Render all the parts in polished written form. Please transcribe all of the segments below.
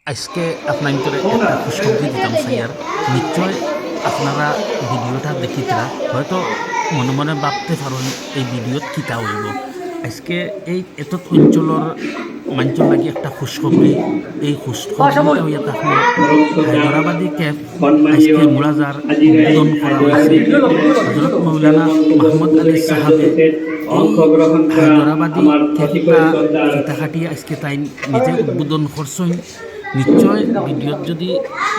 আজকে আপনার একটা খুশখবরি দিতাম স্যার। নিশ্চয় আপনারা ভিডিওটা দেখিতরা হয়তো মনে মনে ভাবতে পারেন এই ভিডিওত কিতা হইব। আজকে এই এত অঞ্চলের মানুষের লাগি একটা খুশখবরি। এই খুশখবরিটা হইয়া থাকলো হায়দরাবাদী ক্যাব আজকে মুরাজার উদ্বোধন করা হয়েছে। হজরত মৌলানা মাহমুদ আলী সাহাবে এই হায়দরাবাদী ক্যাবটা ফিতা খাটিয়ে আজকে তাই নিজে উদ্বোধন করছেন। নিশ্চয় ভিডিওত যদি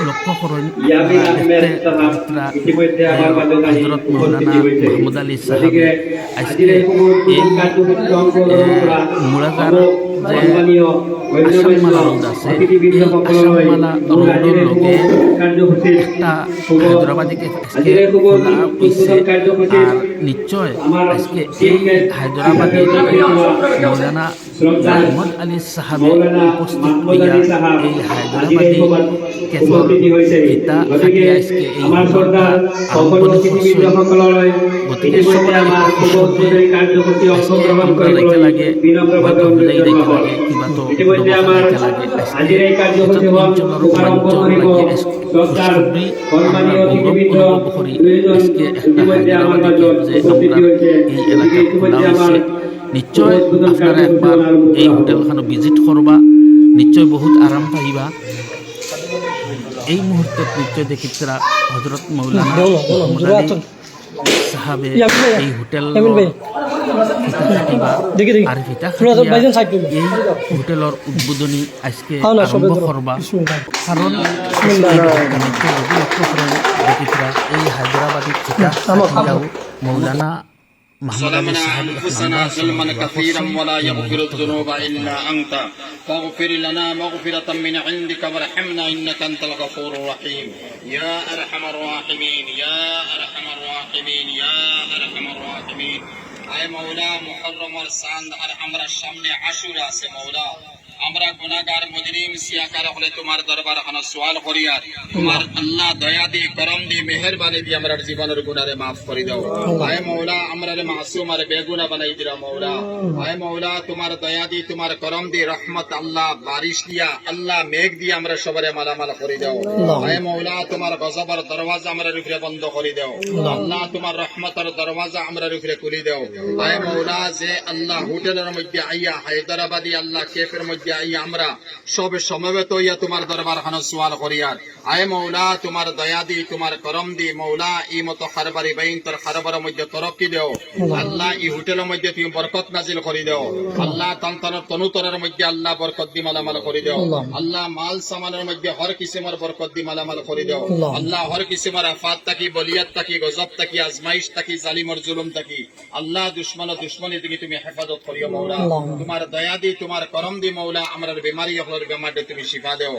লক্ষ্য করেন দেখতে হজরত মৌলানা মাহমুদ আলী সাহাবে আজকে এই মুরাজার যে আসামমালা রোড আছে এই আসামমালা রোডের লগে একটা হায়দরাবাদীকে আজকে খোলা হয়েছে। আর নিশ্চয় আজকে এই হায়দরাবাদী মৌলানা মাহমুদ আলী সাহাবে উপস্থিত হইয়া এই হায়দরাবাদী কেসর পিতা খাটিয়া আজকে এই ঘটনা আরম্ভ করছে। গতিকে সকলে আজকে দেখতে লাগে হয়তো বুঝাই দেখতে লাগে কিবা তো দেখতে লাগে আজকে অঞ্চলের লাগে খুশখবরি আমরা গৌরব অনুভব করি। আজকে একটা হায়দরাবাদী ক্যাব যে আমরা এই এলাকায় খোলা হয়েছে। নিশ্চয় আপনারা একবার এই হোটেলখানো ভিজিট করবা, নিশ্চয় বহুত আরাম পাইবা। এই মুহূর্তে নিশ্চয় দেখিতরা হজরত মৌলানা মাহমুদ আলী সাহাবে এই হোটেল ফিতা কাটিবা আর ফিতা কাটিয়া এই হোটেলের উদ্বোধনী আজকে আরম্ভ করবা। কারণ লক্ষ্য করেন দেখিতরা এই হায়দরাবাদী ফিতা কাটিয়াও মৌলানা ظلمنا أنفسنا ظلما كثيرا ولا يغفر الذنوب إلا أنت فاغفر لنا مغفرة من عندك وارحمنا إنك أنت الغفور الرحيم يا أرحم الراحمين يا أرحم الراحمين يا أرحم الراحمين أي مولا محرم الساند أرحم الشمن عاشورا سے مولا আমরা গুনাহগার মুজরিম সিয়াকার হলে তোমার দরবার খানা সওয়াল করিয়ার তোমার আল্লাহ দয়া দি করম দি মেহেরবানি দি আমরার জীবনের গুনাহরে maaf করে দাও। আয় মাওলা আমরারে মাসুম আর বেগুনাহ বানাই দিরা মাওলা। আয় মাওলা তোমার দয়া দি তোমার করম দি রহমত আল্লাহ বারিশ দিয়া আল্লাহ মেঘ দি আমরা সবারে মালামাল করে দাও। আয় মাওলা তোমার গজবের দরওয়াজা আমরার উপরে বন্ধ করে দাও। আল্লাহ তোমার রহমতের দরওয়াজা আমরার উপরে খুলে দাও। আয় মাওলা যে আল্লাহ হোটেলের মধ্যে আইয়া হায়দরাবাদী আল্লাহ কেফের মধ্যে আমরা সবে সমবেত হইয়া তোমার দরবার খানো সওয়াল করিয়ার আয় মৌলা তোমার দয়া দি তোমার করম দি মৌলা এই মতো খারবারি বাইন তোর খারবারের মধ্যে তরক্কি দেও। আল্লাহ এই হোটেলের মধ্যে তুমি বরকত নাজিল করে দেও। আল্লাহ তান্তানোর তনুতরের মধ্যে আল্লাহ বরকত দি মালামাল করে দেও। আল্লাহ মাল সামানের মধ্যে হর কিসিমের বরকত দি মালামাল করে দেও। আল্লাহ হর কিসিমের আফাত তাকি বলিয়াত তাকি গজব তাকি আজমাইশ তাকি জালিমর জুলুম তাকি আল্লাহ দুশ্মনী থেকে তুমি হেফাজত করিও মৌলা। তোমার দয়া দি তোমার করম দি মৌলা আমরার বেমারি হলোর বেমারে তুমি শিফা দেও।